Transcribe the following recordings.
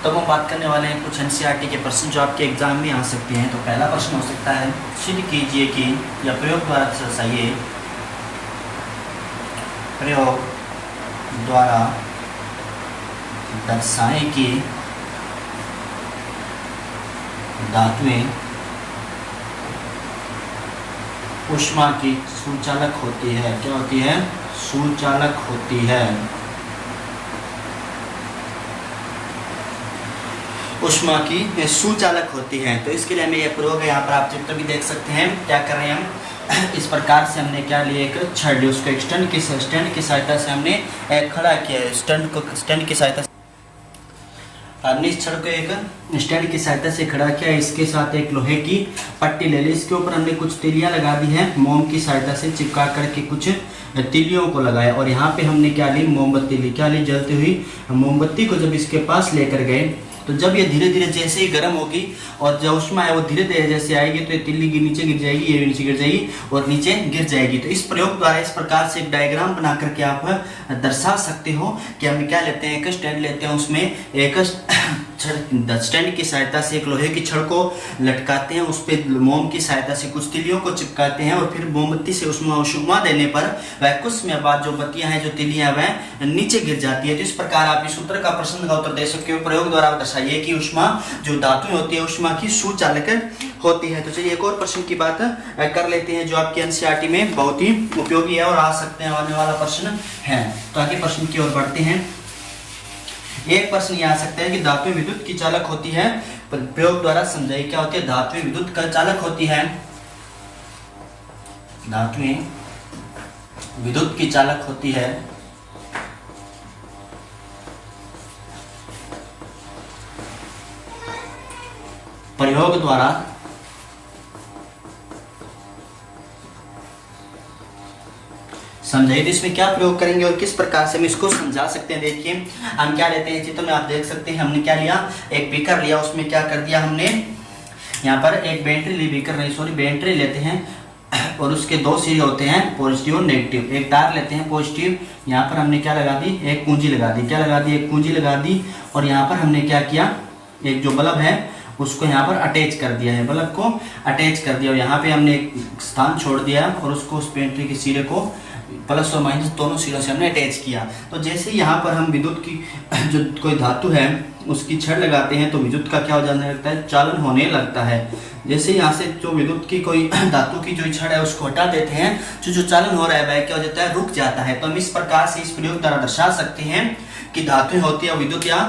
तो हम बात करने वाले हैं कुछ एनसीईआरटी के प्रश्न जो आपके एग्जाम में आ सकते हैं। तो पहला प्रश्न हो सकता है, सिद्ध कीजिए कि या प्रयोग द्वारा दर्शाइए, प्रयोग द्वारा दर्शाएं कि धातुएं ऊष्मा की सुचालक होती है। क्या होती है? सुचालक होती है। ऊष्मा की सुचालक होती है। तो इसके लिए हमें यह प्रयोग है, यहाँ पर आप चित्र भी देख सकते हैं। क्या कर रहे हैं हम, इस प्रकार से हमने क्या लिया, एक छड़ लिया, उसको एक स्टैंड की सहायता से हमने खड़ा किया है। स्टैंड की सहायता से हमने इस छड़ को एक स्टैंड की सहायता से खड़ा किया। इसके साथ एक लोहे की पट्टी ले ली, इसके ऊपर हमने कुछ तीलियां लगा दी हैं, मोम की सहायता से चिपका करके कुछ तीलियों को लगाया। और यहाँ पे हमने क्या ली, मोमबत्ती ली। क्या ली? जलती हुई मोमबत्ती को जब इसके पास लेकर गए तो जब ये धीरे धीरे जैसे ही गर्म होगी और जो ऊष्मा है वो धीरे धीरे जैसे आएगी तो ये तिल्ली की नीचे गिर जाएगी, ये भी नीचे गिर जाएगी और नीचे गिर जाएगी। तो इस प्रयोग द्वारा इस प्रकार से एक डायग्राम बना करके आप दर्शा सकते हो कि हम क्या लेते हैं, एक स्टैंड लेते हैं, उसमें एक स्टैंड की सहायता से एक लोहे की छड़ को लटकाते हैं, उस पर मोम की सहायता से कुछ तिलियों को चिपकाते हैं और फिर मोमबत्ती से उष्मा देने पर वह कुछ समय बाद जो बत्तियां हैं, जो तिलियां वह नीचे गिर जाती है। तो इस प्रकार आप इस सूत्र का प्रश्न का उत्तर दे सकते हो। प्रयोग द्वारा दर्शाइए कि ऊष्मा जो धातु होती है ऊष्मा की सुचालक होती है। तो चलिए एक और प्रश्न की बात कर लेते हैं जो आपके एनसीईआरटी में बहुत ही उपयोगी है और आ सकते हैं, आने वाला प्रश्न है। तो आगे प्रश्न की ओर बढ़ते हैं। एक प्रश्न ये आ सकता है कि धातुएं विद्युत की चालक होती है। प्रयोग द्वारा समझाइए क्या होती है। धातुएं विद्युत का चालक होती है। धातुएं विद्युत की चालक होती है। प्रयोग द्वारा समझाइए। तो इसमें क्या प्रयोग करेंगे और किस प्रकार से हम इसको समझा सकते हैं। देखिए हम क्या लेते हैं, चित्र में आप देख सकते हैं, हमने क्या लिया, एक बीकर लिया, उसमें क्या कर दिया हमने, यहाँ पर एक बैटरी ली, बैटरी लेते हैं और उसके दो सिरे होते हैं, पॉजिटिव और नेगेटिव। एक तार लेते हैं पॉजिटिव, यहाँ पर हमने क्या लगा दी, एक कुंजी लगा दी। क्या लगा दी? एक कुंजी लगा दी। और यहाँ पर हमने क्या किया, एक जो बल्ब है उसको यहाँ पर अटैच कर दिया है, बल्ब को अटैच कर दिया। और यहाँ पे हमने एक स्थान छोड़ दिया और उसको उस बैटरी के सिरे को प्लस और माइनस दोनों सिरों से हमने अटैच किया। तो जैसे यहाँ पर हम विद्युत की जो कोई धातु है उसकी छड़ लगाते हैं तो विद्युत का क्या हो जाने लगता है, चालन होने लगता है। जैसे यहाँ से जो विद्युत की कोई धातु की जो छड़ है उसको हटा देते हैं, जो चालन हो रहा है वह क्या हो जाता है, रुक जाता है। तो हम इस प्रकार से इस प्रयोग द्वारा दर्शा सकते हैं कि धातुएं होती है विद्युत या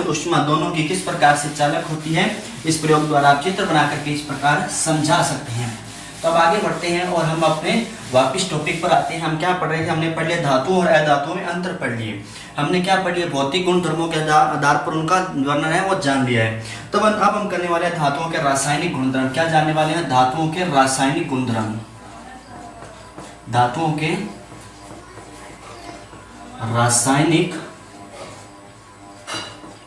ऊष्मा दोनों की किस प्रकार से चालक होती है। इस प्रयोग द्वारा आप चित्र बना करके इस प्रकार समझा सकते हैं। तो अब आगे बढ़ते हैं और हम अपने वापिस टॉपिक पर आते हैं। हम क्या पढ़ रहे थे, हमने पढ़ लिया धातुओं और अधातुओं में अंतर पढ़ लिए। हमने क्या पढ़ लिया, भौतिक गुण धर्मों के आधार पर उनका वर्णन है वो जान लिया है। तो अब हम करने वाले हैं धातुओं के रासायनिक गुणधर्म। क्या जानने वाले हैं? धातुओं के रासायनिक गुणधर्म। धातुओं के रासायनिक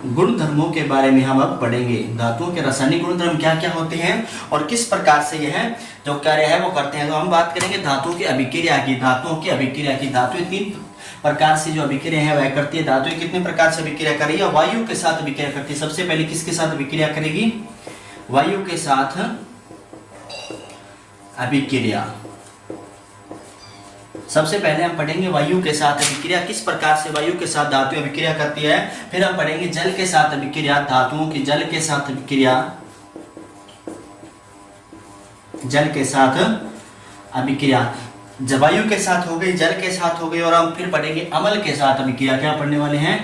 गुणधर्मों के बारे में हम अब पढ़ेंगे। धातुओं के रासायनिक गुणधर्म क्या क्या होते हैं और किस प्रकार से यह जो कार्य है वो करते हैं। तो हम बात करेंगे धातुओं की अभिक्रिया की। धातुओं की अभिक्रिया की, धातुएं तीन प्रकार से जो अभिक्रिया है वह करती है। धातुएं कितने प्रकार से अभिक्रिया कर रही है? वायु के साथ अभिक्रिया करती है। सबसे पहले किसके साथ अभिक्रिया करेगी? वायु के साथ अभिक्रिया। सबसे पहले हम पढ़ेंगे वायु के साथ अभिक्रिया, किस प्रकार से वायु के साथ धातु अभिक्रिया करती है। फिर हम पढ़ेंगे जल के साथ अभिक्रिया, धातुओं की जल के साथ अभिक्रिया, जल के साथ अभिक्रिया। जब वायु के साथ हो गई, जल के साथ हो गई, और हम फिर पढ़ेंगे अम्ल के साथ अभिक्रिया। क्या पढ़ने वाले हैं?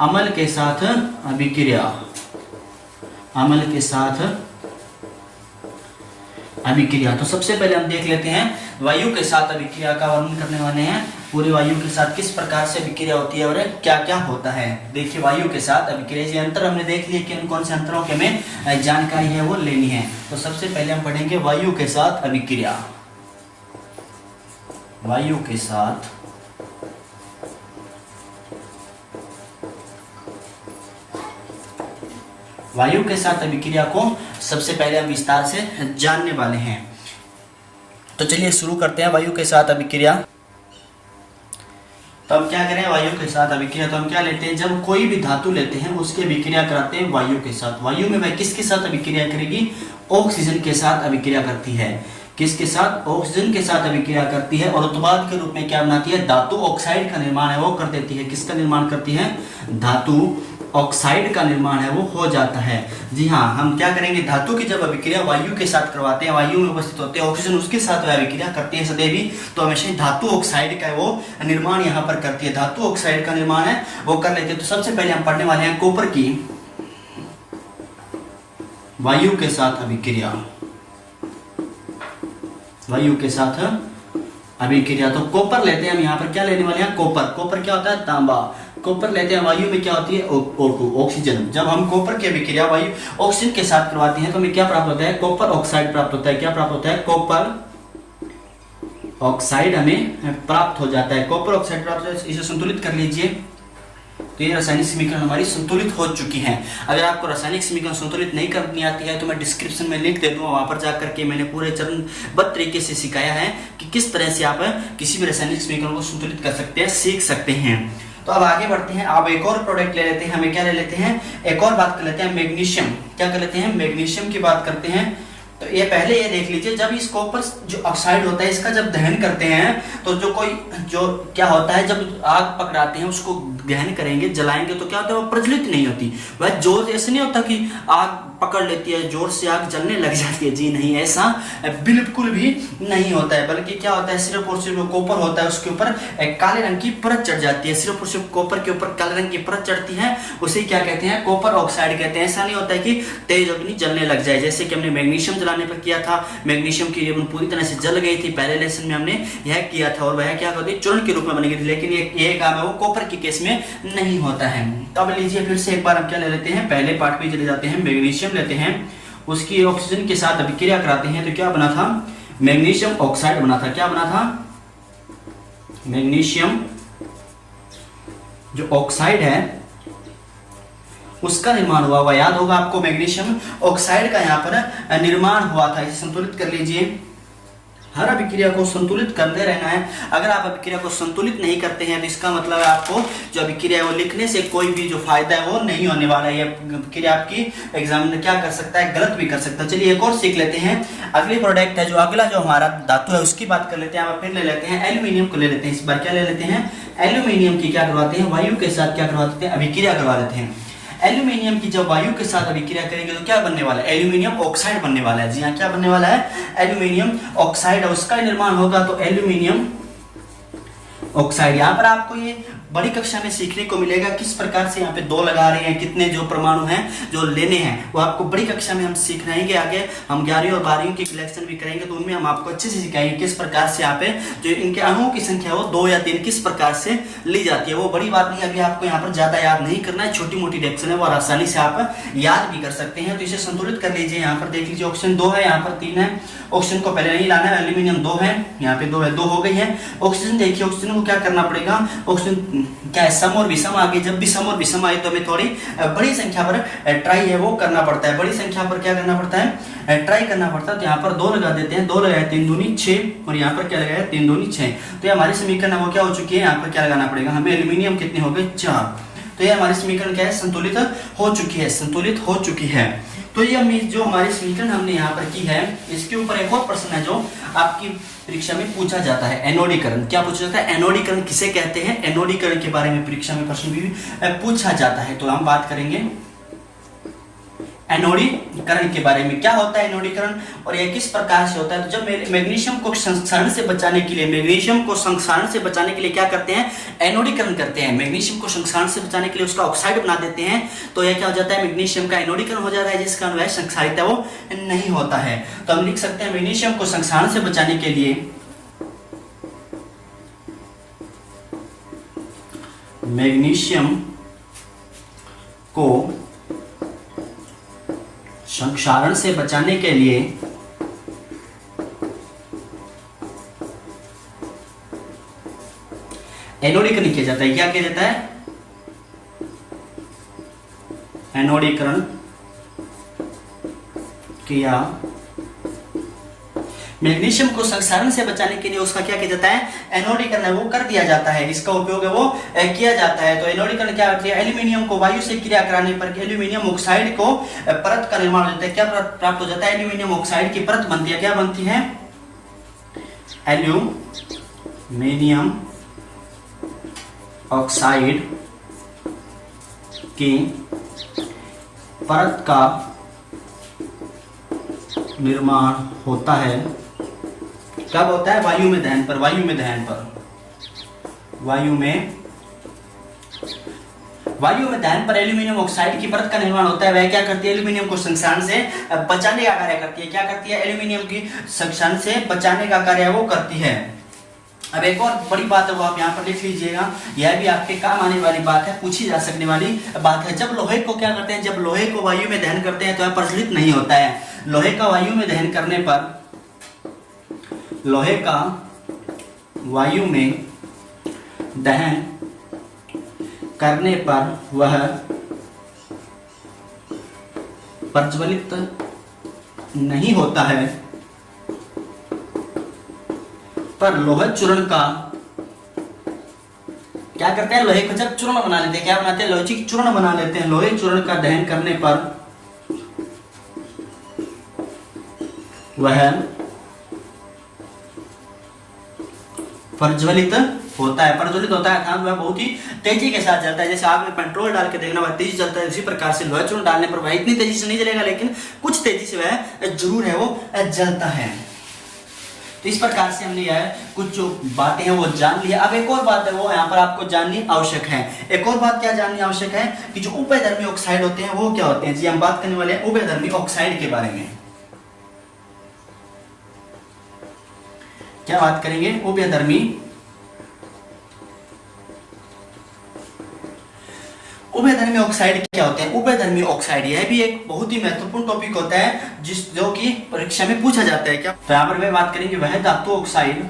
अम्ल के साथ अभिक्रिया। अम्ल के साथ अभिक्रिया। तो सबसे पहले हम देख लेते हैं वायु के साथ अभिक्रिया का वर्णन करने वाले हैं। पूरी वायु के साथ किस प्रकार से अभिक्रिया होती है और क्या क्या होता है। देखिए वायु के साथ अभिक्रिया, ये अंतर हमने देख लिया कि कौन से अंतरों के में जानकारी है वो लेनी है। तो सबसे पहले हम पढ़ेंगे वायु के साथ अभिक्रिया। वायु के साथ वायु के साथ अभिक्रिया को सबसे पहले हम विस्तार से जानने वाले हैं। तो चलिए शुरू करते हैं वायु के साथ अभिक्रिया। तो हम क्या करें, वायु के साथ अभिक्रिया। तो हम क्या लेते हैं, जब कोई भी धातु लेते हैं उसकी अभिक्रिया कराते हैं वायु के साथ। वायु में वह किसके साथ अभिक्रिया करेगी, ऑक्सीजन के साथ अभिक्रिया करती है। किसके साथ, ऑक्सीजन के साथ अभिक्रिया करती है और उत्पाद के रूप में क्या बनाती है, धातु ऑक्साइड का निर्माण है वो कर देती है। किसका निर्माण करती है, धातु ऑक्साइड का निर्माण है वो हो जाता है। जी हाँ, हम क्या करेंगे, धातु की जब अभिक्रिया वायु के साथ करवाते हैं, वायु में उपस्थित होते हैं ऑक्सीजन, उसके साथ वह अभिक्रिया करती है सदैवी, तो हमेशा धातु ऑक्साइड का वो निर्माण यहाँ पर करती है। धातु ऑक्साइड का निर्माण है वो कर लेते हैं। तो सबसे पहले हम पढ़ने वाले हैं कॉपर की वायु के साथ अभिक्रिया। वायु के साथ अभिक्रिया, तो कॉपर लेते हैं हम यहाँ पर, क्या लेने वाले हैं, कॉपर। कॉपर क्या होता है, तांबा। कॉपर लेते हैं, वायु में क्या होती है, ऑक्सीजन। जब हम कॉपर की अभिक्रिया वायु ऑक्सीजन के साथ करवाते हैं तो हमें क्या प्राप्त होता है, कॉपर ऑक्साइड प्राप्त होता है। क्या प्राप्त होता है, कॉपर ऑक्साइड हमें प्राप्त हो जाता है। कॉपर ऑक्साइड प्राप्त होता है, इसे संतुलित कर लीजिए। तो ये रासायनिक समीकरण हमारी संतुलित हो चुकी है। अगर आपको रासायनिक समीकरण संतुलित नहीं करनी आती है तो मैं डिस्क्रिप्शन में लिंक दे दूंगा, वहां पर जाकर के मैंने पूरे चरणबद्ध तरीके से सिखाया है कि किस तरह से आप किसी भी रासायनिक समीकरण को संतुलित कर सकते हैं, सीख सकते हैं। तो अब आगे बढ़ते हैं। अब एक और प्रोडक्ट ले लेते हैं, हमें क्या ले लेते हैं, एक और बात कर लेते हैं, मैग्नीशियम। क्या कर लेते हैं, मैग्नीशियम की बात करते हैं। तो ये पहले ये देख लीजिए, जब इस कॉपर जो ऑक्साइड होता है इसका जब दहन करते हैं तो जो क्या होता है, जब आग पकड़ाते हैं उसको दहन करेंगे, जलाएंगे, तो क्या होता है, वो प्रज्वलित नहीं होती। वह जोर ऐसे नहीं होता कि आग पकड़ लेती है, जोर से आग जलने लग जाती है। जी नहीं, ऐसा बिल्कुल भी नहीं होता है। बल्कि क्या होता है, सिर्फ और सिर्फ जो कॉपर होता है उसके ऊपर काले रंग की परत चढ़ जाती है। सिर्फ और सिर्फ कॉपर के ऊपर काले रंग की परत चढ़ती है, उसे क्या कहते हैं, कॉपर ऑक्साइड कहते हैं। ऐसा नहीं होता है कि तेज अग्नि जलने लग जाए, जैसे कि हमने मैग्नीशियम जलाने पर किया था। मैग्नीशियम की रिबन पूरी तरह से जल गई थी, पहले लेसन में हमने यह किया था, और वह क्या होती है, चूर्ण के रूप में बन गई थी। लेकिन ये काम है वो कॉपर के केस में नहीं होता है। तो अब लीजिए फिर से एक बार हम क्या ले लेते हैं, पहले पार्ट में चले जाते हैं। मैग्नीशियम लेते हैं, उसकी ऑक्सीजन के साथ अभिक्रिया कराते हैं, तो क्या बना था, मैग्नीशियम ऑक्साइड बना था। क्या बना था, मैग्नीशियम जो ऑक्साइड है उसका निर्माण हुआ हुआ, याद होगा आपको, मैग्नीशियम ऑक्साइड का यहाँ पर निर्माण हुआ था। इसे संतुलित कर लीजिए। हर अभिक्रिया को संतुलित करते रहना है। अगर आप अभिक्रिया को संतुलित नहीं करते हैं तो इसका मतलब है आपको जो अभिक्रिया है वो लिखने से कोई भी जो फायदा है वो नहीं होने वाला है। ये अभिक्रिया आपकी एग्जाम में क्या कर सकता है, गलत भी कर सकता है। चलिए एक और सीख लेते हैं। अगली प्रोडक्ट है जो अगला जो हमारा धातु है उसकी बात कर लेते हैं। आप फिर ले लेते हैं एल्यूमिनियम को ले लेते हैं। इस बार क्या ले लेते हैं, एल्यूमिनियम की क्या करवाते हैं, वायु के साथ क्या करवाते हैं, अभिक्रिया करवा देते हैं। एल्यूमिनियम की जब वायु के साथ अभिक्रिया करेंगे तो क्या बनने वाला है, एल्यूमिनियम ऑक्साइड बनने वाला है। जी हाँ, क्या बनने वाला है, एल्यूमिनियम ऑक्साइड, उसका निर्माण होगा तो एल्यूमिनियम ऑक्साइड। यहाँ पर आपको ये बड़ी कक्षा में सीखने को मिलेगा किस प्रकार से यहाँ पे दो लगा रहे हैं, कितने जो परमाणु हैं जो लेने हैं वो आपको बड़ी कक्षा में हम सीख रहेंगे। आगे हम 11वीं और 12वीं की कलेक्शन भी करेंगे तो उनमें हम आपको अच्छे से सिखाएंगे किस प्रकार से यहाँ पे जो इनके अणुओं की संख्या वो 2 या 3 किस प्रकार से ली जाती है। वो बड़ी बात नहीं, अभी आपको यहाँ पर ज्यादा याद नहीं करना है, छोटी मोटी रिएक्शन है वो आसानी से आप याद भी कर सकते हैं। तो इसे संतुलित कर लीजिए। यहाँ पर देख लीजिए, ऑक्सीजन 2 है, यहाँ पर 3 है। ऑक्सीजन को पहले नहीं लाना है, एल्यूमिनियम 2 है, यहाँ पे 2 है, 2 हो गई है। ऑक्सीजन देखिए, ऑक्सीजन को क्या करना पड़ेगा, ऑक्सीजन क्या है, सम और विषम आ गई। जब भी सम और विषम आए तो हमें थोड़ी बड़ी संख्या पर ट्राई है वो करना पड़ता है। बड़ी संख्या पर क्या करना पड़ता है, ट्राई करना पड़ता है। तो यहाँ पर 2 लगा देते हैं, 2 लगाया 3 दूनी 6 और यहाँ पर क्या लगाया 3 दूनी 6। तो ये हमारी समीकरण वो क्या हो चुकी है, यहाँ पर क्या लगाना पड़ेगा हमें, एल्यूमिनियम कितने हो गए 4। तो ये हमारी समीकरण क्या है, संतुलित हो चुकी है, संतुलित हो चुकी है। तो ये जो हमारी समीकरण हमने यहाँ पर की है, इसके ऊपर एक और प्रश्न है जो आपकी परीक्षा में पूछा जाता है, एनोडीकरण। क्या पूछा जाता है, एनोडीकरण किसे कहते हैं, एनोडीकरण के बारे में परीक्षा में प्रश्न भी पूछा जाता है। तो हम बात करेंगे एनोडीकरण के बारे में। क्या होता है एनोडीकरण और यह किस प्रकार से होता है। तो जब मैग्नीशियम को संक्षारण से बचाने के लिए, मैग्नीशियम को संक्षारण से बचाने के लिए क्या करते हैं, एनोडीकरण करते हैं। मैग्नीशियम को संक्षारण से बचाने के लिए उसका ऑक्साइड बना देते हैं। तो यह क्या हो जाता है, मैग्नीशियम का एनोडीकरण हो जाता है, जिसका वह संक्षारित है वो नहीं होता है। तो हम लिख सकते हैं मैग्नीशियम को संक्षारण से बचाने के लिए मैग्नीशियम को संक्षारण से बचाने के लिए एनोडीकरण किया जाता है। क्या किया जाता है, एनोडीकरण किया मैग्नीशियम को संक्षारण से बचाने के लिए उसका क्या किया जाता है, एनोडीकरण है वो कर दिया जाता है, इसका उपयोग है वो किया जाता है। तो एनोडीकरण क्या होती है, एल्यूमिनियम को वायु से क्रिया कराने पर एल्यूमिनियम ऑक्साइड को परत का निर्माण हो जाता है। क्या प्राप्त हो जाता है, एल्यूमिनियम ऑक्साइड की परत बनती है। क्या बनती है, एल्यूमिनियम ऑक्साइड की परत का निर्माण होता है। कब होता है, वायु में दहन पर, वायु में दहन पर एल्यूमिनियम ऑक्साइड की परत का निर्माण होता है। वह क्या करती है, एल्यूमिनियम को संक्षारण से बचाने का कार्य करती है। क्या करती है, एल्यूमिनियम की संक्षारण से बचाने का कार्य वो करती है। अब एक और बड़ी बात है वो आप यहाँ पर लिख लीजिएगा, यह भी आपके काम आने वाली बात है, पूछी जा सकने वाली बात है। जब लोहे को क्या करते हैं, जब लोहे को वायु में दहन करते हैं तो यह प्रज्वलित नहीं होता है। लोहे का वायु में दहन करने पर, लोहे का वायु में दहन करने पर वह प्रज्वलित नहीं होता है, पर लोहे चूर्ण का क्या करते हैं, लोहे को जब चूर्ण बना लेते हैं, क्या बनाते हैं, लोहे चूर्ण बना लेते हैं। लोहे चूर्ण का दहन करने पर वह प्रज्वलित होता है। प्रज्वलित होता है अर्थात वह बहुत ही तेजी के साथ जलता है। जैसे आग में पेट्रोल डाल के देखना वह तेजी जलता है, उसी प्रकार से लोहा चूर्ण डालने पर वह इतनी तेजी से नहीं जलेगा, लेकिन कुछ तेजी से वह जरूर है वो जलता है। तो इस प्रकार से हमने यह कुछ जो बातें हैं वो जान लिया। अब एक और बात है वो यहाँ पर आपको जाननी आवश्यक है। एक और बात क्या जाननी आवश्यक है कि जो उभयधर्मी ऑक्साइड होते हैं वो क्या होते हैं। जी हम बात करने वाले हैं उभयधर्मी ऑक्साइड के बारे में। क्या बात करेंगे, उभयधर्मी ऑक्साइड क्या होते हैं। उभयधर्मी ऑक्साइड यह भी एक बहुत ही महत्वपूर्ण टॉपिक होता है जो कि परीक्षा में पूछा जाता है। क्या, तो यहां पर वे बात करेंगे वह धातु ऑक्साइड।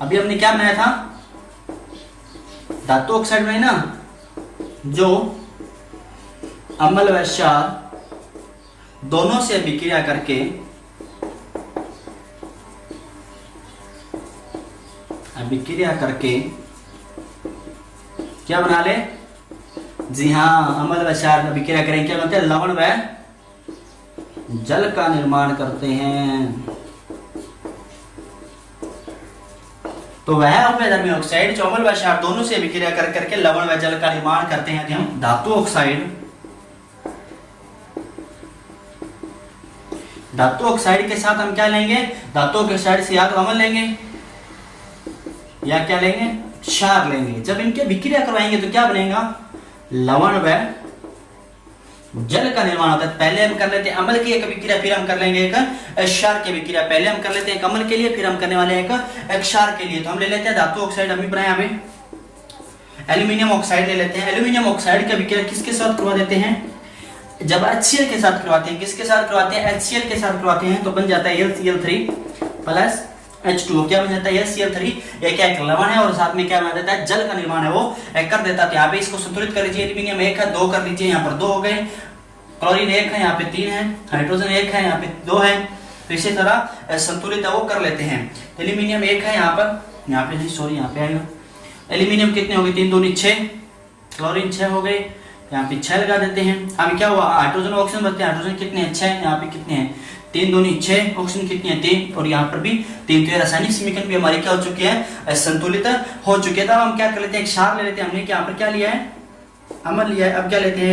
अभी हमने क्या बनाया था, धातु ऑक्साइड में ना, जो अम्ल व क्षार दोनों से अभिक्रिया करके क्या बना ले, जी हाँ, अम्ल व क्षार अभिक्रिया करेंगे, क्या बनते हैं, लवण व जल का निर्माण करते हैं। तो वह उभयधर्मी ऑक्साइड जो अम्ल व क्षार दोनों से अभिक्रिया कर करके लवण व जल का निर्माण करते हैं, हम धातु ऑक्साइड। धातु ऑक्साइड के साथ हम क्या लेंगे, धातु ऑक्साइड से या तो अम्ल लेंगे या क्या लेंगे, क्षार लेंगे। जब इनके अभिक्रिया करवाएंगे तो क्या बनेगा, लवण व जल का निर्माण होता है। पहले हम कर लेते हैं अम्ल की एक अभिक्रिया, फिर हम कर लेंगे एक क्षार की अभिक्रिया। पहले हम कर लेते हैं एक अम्ल के लिए, फिर हम करने वाले हैं एक क्षार के लिए। तो हम ले लेते हैं धातु ऑक्साइड, अभी बनाया हमें एल्यूमिनियम ऑक्साइड ले लेते हैं। एल्यूमिनियम ऑक्साइड की अभिक्रिया किसके साथ करवा देते हैं, जब HCl के साथ करवाते हैं। किसके साथ करवाते हैं, HCl के साथ करवाते हैं, तो बन जाता है LCl3 प्लस H2O। क्या बन जाता है, LCl3। एक लवण है और साथ में क्या बना देता है, जल का निर्माण है वो कर देता है। तो यहाँ पे इसको संतुलित कर लीजिए, एल्यूमिनियम 1 है, 2 कर लीजिए, यहाँ पर 2 हो गए। क्लोरीन 1 है, यहाँ पे 3 है। हाइड्रोजन 1 है, यहाँ पे 2 है। तो इसी तरह संतुलित है वो कर लेते हैं। एल्यूमिनियम 1 है यहाँ पे नहीं, सॉरी यहाँ पे आएगा। एल्यूमिनियम कितने हो गए, 3 दूनी 6, क्लोरीन 6 हो गए, यहाँ पे 6 लगा देते हैं। अभी क्या हुआ, हाइड्रोजन ऑक्सीजन बनते हैं। हाइड्रोजन कितने हैं, 6, यहाँ पे कितने हैं, 3 दूनी 6, ऑक्सीजन कितनी है, 3, और यहाँ पर भी 3। तो रासायनिक समीकरण भी हमारी क्या हो चुकी है, संतुलित हो चुके हैं। तब हम क्या कर लेते हैं, एक क्षार ले लेते हैं। हमने यहाँ पर क्या लिया है, अम्ल लिया है। अब क्या लेते हैं,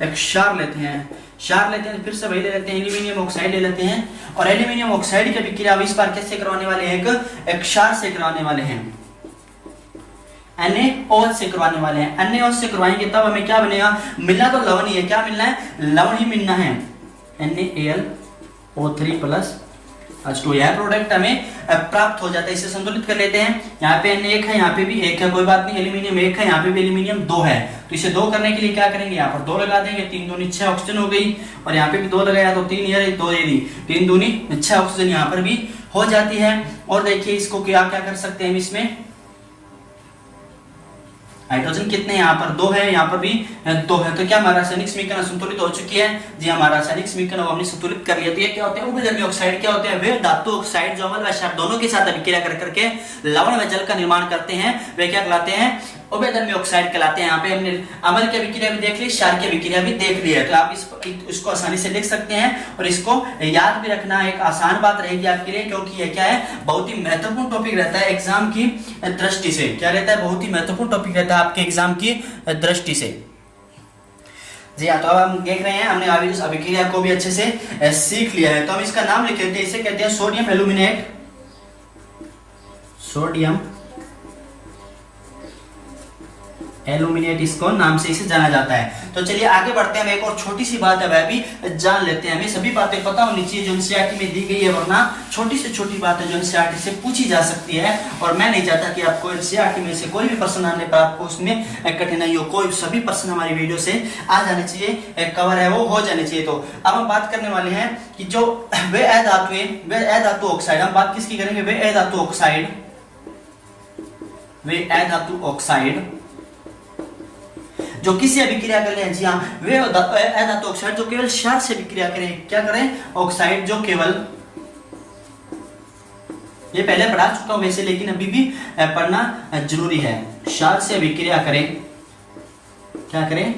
एक क्षार लेते हैं। क्षार लेते हैं, फिर से वही ले लेते हैं, एल्यूमिनियम ऑक्साइड ले लेते हैं। और एल्यूमिनियम ऑक्साइड की अभिक्रिया इस बार कैसे करवाने वाले हैं, एक क्षार से करवाने वाले हैं, NaOH से करवाने वाले हैं। NaOH से करवाएंगे तब हमें क्या बनेगा, मिलना तो लवण ही है। क्या मिलना है, लवण ही मिलना है, NaLO3 प्लस H2। यह प्रोडक्ट हमें प्राप्त हो जाता है। इसे संतुलित कर लेते हैं। यहाँ पे Na 1 है, यहाँ पे भी 1 है, कोई बात नहीं। एल्यूमिनियम 1 है, यहाँ पे भी एल्यूमिनियम 2 है। तो इसे 2 करने के लिए क्या करेंगे, यहाँ पर 2 लगा देंगे। 3 दूनी 6 ऑक्सीजन हो गई, और यहाँ पे भी 2 लगाया तो 3 ये 2 ये दी, 3 दूनी 6 ऑक्सीजन यहाँ पर भी हो जाती है। और देखिए इसको क्या क्या कर सकते हैं, इसमें हाइड्रोजन कितने हैं? यहाँ पर 2 है, यहाँ पर भी 2 है। तो क्या हमारा रासायनिक समीकरण संतुलित हो चुकी है? जी हमारा रासायनिक समीकरण हमने संतुलित कर लिया। तो ये क्या होते हैं? उभयधर्मी ऑक्साइड क्या होते हैं? वे धातु ऑक्साइड जो अम्ल व क्षार दोनों के साथ अभिक्रिया कर करके लवण व जल का निर्माण करते हैं, वे क्या कहलाते हैं? उभयधर्मी ऑक्साइड कहलाते हैं। यहाँ पे हमने अम्ल की अभिक्रिया भी देख ली, क्षार की अभिक्रिया भी देख ली है। तो आप इसको आसानी से लिख सकते हैं और इसको याद भी रखना एक आसान बात रहेगी आपके लिए, क्योंकि ये क्या है? बहुत ही महत्वपूर्ण टॉपिक रहता है एग्जाम की दृष्टि से। क्या रहता है? बहुत ही महत्वपूर्ण टॉपिक रहता है आपके एग्जाम की दृष्टि से। जी हाँ, तो अब हम देख रहे हैं, हमने अभी इस अभिक्रिया को भी अच्छे से सीख लिया है। तो हम इसका नाम लिख लेते हैं, इसे कहते हैं सोडियम एल्यूमिनेट, सोडियम एल्यूमिनेट इसको नाम से इसे जाना जाता है। तो चलिए आगे बढ़ते हैं, हम एक और छोटी सी बात है वह भी जान लेते हैं। हमें सभी बातें पता होनी चाहिए जो एनसीईआरटी में दी गई है, वरना छोटी से छोटी बातें जो एनसीईआरटी से पूछी जा सकती है। और मैं नहीं चाहता कि आपको एनसीईआरटी में से कोई भी प्रश्न आने पर आपको उसमें कठिनाई हो। कोई सभी प्रश्न हमारी वीडियो से आ जाने चाहिए, कवर है वो हो जाने चाहिए। तो अब हम बात करने वाले हैं कि जो वे अधातु ऑक्साइड, हम बात किसकी करेंगे? वे अधातु ऑक्साइड, वे अधातु ऑक्साइड जो किसी अभिक्रिया कर लें। जी हाँ, वे अधातु ऑक्साइड जो केवल क्षार से अभिक्रिया करें। क्या करें? ऑक्साइड जो केवल, ये पहले पढ़ा चुका हूं वैसे, लेकिन अभी भी पढ़ना जरूरी है। क्षार से अभिक्रिया करें, क्या करें?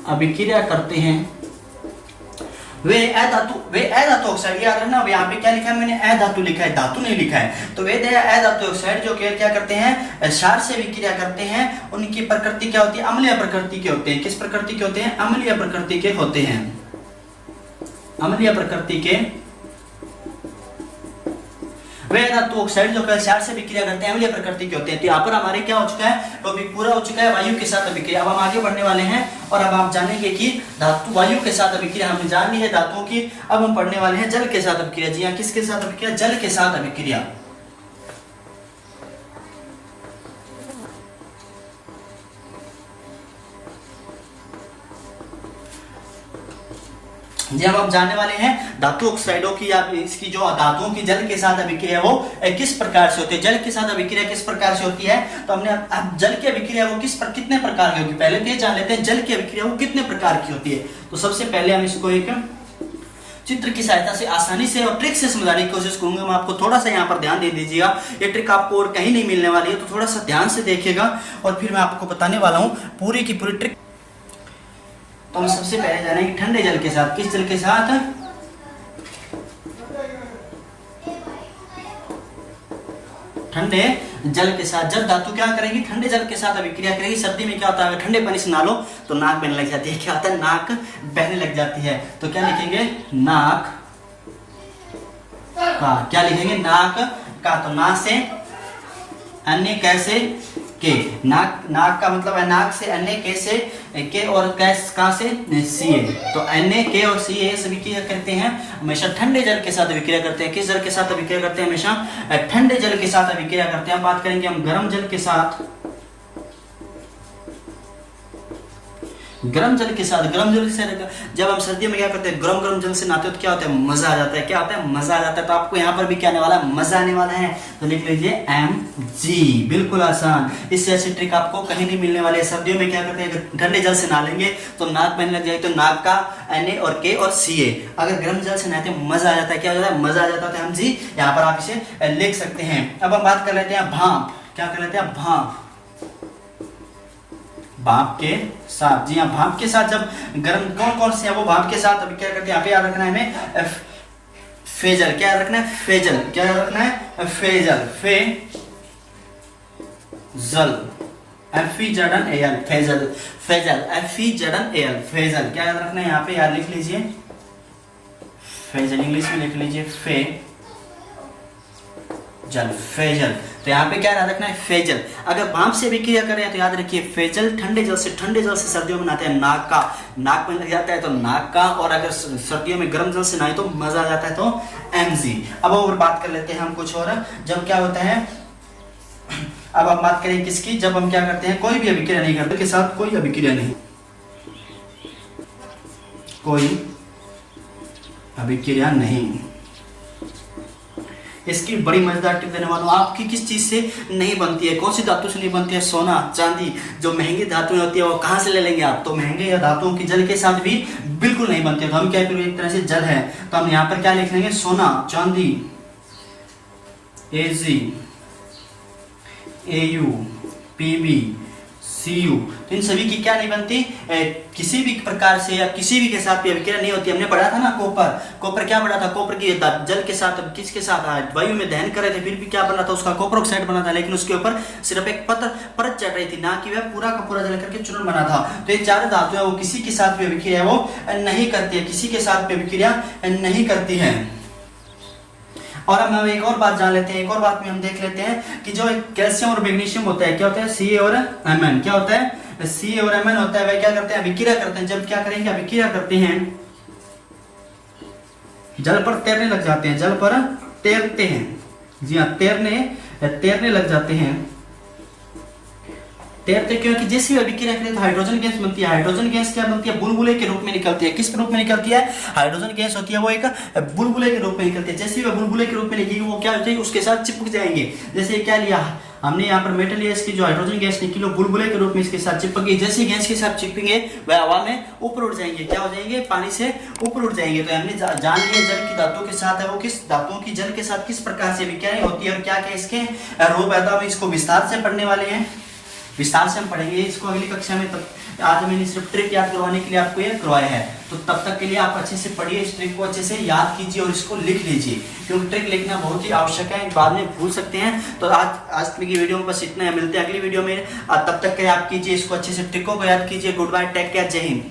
अभिक्रिया करते हैं वे अधातु ऑक्साइड। याद रखना, यहाँ पे क्या लिखा है? मैंने अधातु लिखा है, धातु नहीं लिखा है। तो वे अधातु ऑक्साइड जो क्या करते हैं? क्षार से विक्रिया करते हैं। उनकी प्रकृति क्या होती है? अम्लीय प्रकृति के होते हैं। किस प्रकृति के होते हैं? अम्लीय प्रकृति के होते हैं। अम्लीय प्रकृति के वे धातु ऑक्साइड जो क्षार से विक्रिया करते हैं, अम्लीय प्रकृति के होते हैं। तो यहाँ पर हमारे क्या हो चुका है? टॉपिक पूरा हो चुका है वायु के साथ अभिक्रिया। अब हम आगे बढ़ने वाले हैं और अब आप जानेंगे कि धातु वायु के साथ अभिक्रिया हमने जान ली है धातुओं की। अब हम पढ़ने वाले हैं जल के साथ अभिक्रिया। जी हाँ, किसके साथ अभिक्रिया? जल के साथ अभिक्रिया। जी अब जानने वाले हैं धातु ऑक्साइडों की या इसकी जो धातुओं की जल के साथ अभिक्रिया वो किस प्रकार से होती है। जल के साथ अभिक्रिया किस प्रकार से होती है? तो हमने अब जल की अभिक्रिया वो कितने प्रकार की होगी पहले तो ये जान लेते हैं। जल की अभिक्रिया वो कितने प्रकार की होती है? तो सबसे पहले हम इसको एक चित्र की सहायता से आसानी से और ट्रिक से समझाने की कोशिश करूंगा। मैं आपको थोड़ा सा यहाँ पर ध्यान दे दीजिएगा, ये ट्रिक आपको और कहीं नहीं मिलने वाली है, तो थोड़ा सा ध्यान से देखिएगा और फिर मैं आपको बताने वाला हूँ पूरी की पूरी ट्रिक। तो हम सबसे पहले जानेंगे ठंडे जल के साथ। किस जल के साथ? ठंडे जल के साथ। जब धातु क्या करेगी? ठंडे जल के साथ अभिक्रिया करेगी। सर्दी में क्या होता है? ठंडे पानी से नहा लो तो नाक बहने लग जाती है। क्या होता है? नाक बहने लग जाती है। तो क्या लिखेंगे? नाक का। क्या लिखेंगे? नाक का। तो नाक से अन्य कैसे के। नाक का मतलब है नाक से अन्य कैसे के और का से सी। तो अन्य के और सी सभी क्या करते हैं? हमेशा ठंडे जल के साथ अभिक्रिया करते हैं। किस जल के साथ अभिक्रिया करते हैं? हमेशा ठंडे जल के साथ अभिक्रिया करते हैं। बात करेंगे हम गर्म जल के साथ। गर्म जल के साथ। गर्म जल से जब हम सर्दियों में क्या करते हैं? गरम जल से नहाते हो तो क्या होता है? मजा आ जाता है। क्या होता है? मजा आ जाता है। तो आपको यहाँ पर भी क्या आने वाला है? मजा आने वाला है। तो लिख लीजिए MG। बिल्कुल आसान। इससे ऐसी ट्रिक आपको कहीं नहीं मिलने वाली है। सर्दियों में क्या करते हैं? ठंडे जल से नहा लेंगे तो नाक बहने लग जाएगी, तो नाक का Na और K और Ca। अगर गर्म जल से नहाते मजा आ जाता है। क्या हो जाता है? मजा आ जाता है। MG यहाँ पर आप इसे लिख सकते हैं। अब हम बात कर लेते हैं भाप। क्या कर लेते हैं? भाप। भाप के साथ। जी हाँ, भाप के साथ जब गर्म कौन से है वो भाप के साथ अभी क्या करते हैं? यहाँ पे याद रखना है हमें फेजल। क्या रखना है? फेजल। क्या रखना है? Phrasal. Phrasal FEZL phrasal. Phrasal FEZL phrasal. क्या याद रखना है? यहाँ पे याद लिख लीजिए फेजल। इंग्लिश में लिख लीजिए फेजल। तो यहाँ पे क्या याद रखना है? फेजल। अगर भाप से अभिक्रिया करें तो याद रखिए फेजल। ठंडे जल से सर्दियों में नहाते हैं, नाक में लग जाता है तो नाक का। और अगर सर्दियों में गर्म जल से नहाए तो मजा आ जाता है, तो MG। अब और बात कर लेते हैं हम कुछ और। जब क्या होता है? अब हम बात करें किसकी? जब हम क्या करते हैं? कोई भी अभिक्रिया नहीं करते, के साथ कोई अभिक्रिया नहीं, कोई अभिक्रिया नहीं इसकी बड़ी मजेदार टिप देने वाला हूँ। आपकी किस चीज से नहीं बनती है, कौन सी धातु से नहीं बनती है? सोना चांदी, जो महंगी धातुएं होती है वो कहाँ से ले लेंगे आप? तो महंगे या धातुओं की जल के साथ भी बिल्कुल नहीं बनती है। तो हम क्या करेंगे, एक तरह से जल है तो हम यहाँ पर क्या लिख लेंगे, सोना चांदी, Ag, Au, Pb, Cu। तो इन सभी की क्या नहीं बनती, किसी भी प्रकार से या किसी भी के साथ भी अभिक्रिया नहीं होती। हमने पढ़ा था ना कॉपर क्या पढ़ा था, कॉपर की जल के साथ किसके साथ वायु में दहन कर रहे थे, फिर भी क्या बना था, उसका कॉपर ऑक्साइड बना था, लेकिन उसके ऊपर सिर्फ एक परत चढ़ रही थी, ना कि वह पूरा का पूरा जल करके चूर्ण बना था। तो ये चार धातु है वो किसी के साथ भी अभिक्रिया वो नहीं करती है, किसी के साथ भी अभिक्रिया नहीं करती है। और हम एक और बात जान लेते हैं, एक और बात में हम देख लेते हैं कि जो कैल्शियम और मैग्नीशियम होता है, क्या होता है, Ca और Mn, क्या होता है, Ca और Mn होता है, वह क्या करते हैं, अभिक्रिया करते हैं। जब क्या करेंगे, अभिक्रिया करते हैं, जल पर तैरने लग जाते हैं, जल पर तैरते हैं, जी हाँ, तैरने लग जाते हैं। तैरते क्योंकि जैसे अभिक्रिया करें तो हाइड्रोजन गैस बनती है। हाइड्रोजन गैस क्या बनती है, बुलबुले के रूप में निकलती है। किस रूप में निकलती है, हाइड्रोजन गैस होती है वो एक बुलबुले के रूप में निकलती है। जैसे वह बुलबुले के रूप में निकलेगी वो क्या हो जाएगी, उसके साथ चिपक जाएंगे। जैसे क्या लिया हमने यहाँ पर मेटल गैस की जो हाइड्रोजन गैस निकली बुलबुले के रूप में इसके साथ चिपक गई। जैसे गैस के साथ चिपकेंगे वह हवा में ऊपर उड़ जाएंगे, क्या हो जाएंगे, पानी से ऊपर उड़ जाएंगे। तो हमने जान लिया जल की धातुओं के साथ है वो किस धातुओं की जल के साथ किस प्रकार से अभिक्रिया होती है और क्या क्या इसके रोग पैदा हुए, इसको विस्तार से पढ़ने वाले हैं, विस्तार से हम पढ़ेंगे इसको अगली कक्षा में। तब आज मैंने सिर्फ ट्रिक याद करवाने के लिए आपको ये करवाया है, तो तब तक के लिए आप अच्छे से पढ़िए, इस ट्रिक को अच्छे से याद कीजिए और इसको लिख लीजिए, क्योंकि ट्रिक लिखना बहुत ही आवश्यक है, बाद में भूल सकते हैं। तो आज तक की वीडियो में बस इतना है, मिलते हैं अगली वीडियो में। तब तक के आप कीजिए इसको अच्छे से, ट्रिकों को याद कीजिए। गुड बाय, टेक केयर, जय हिंद।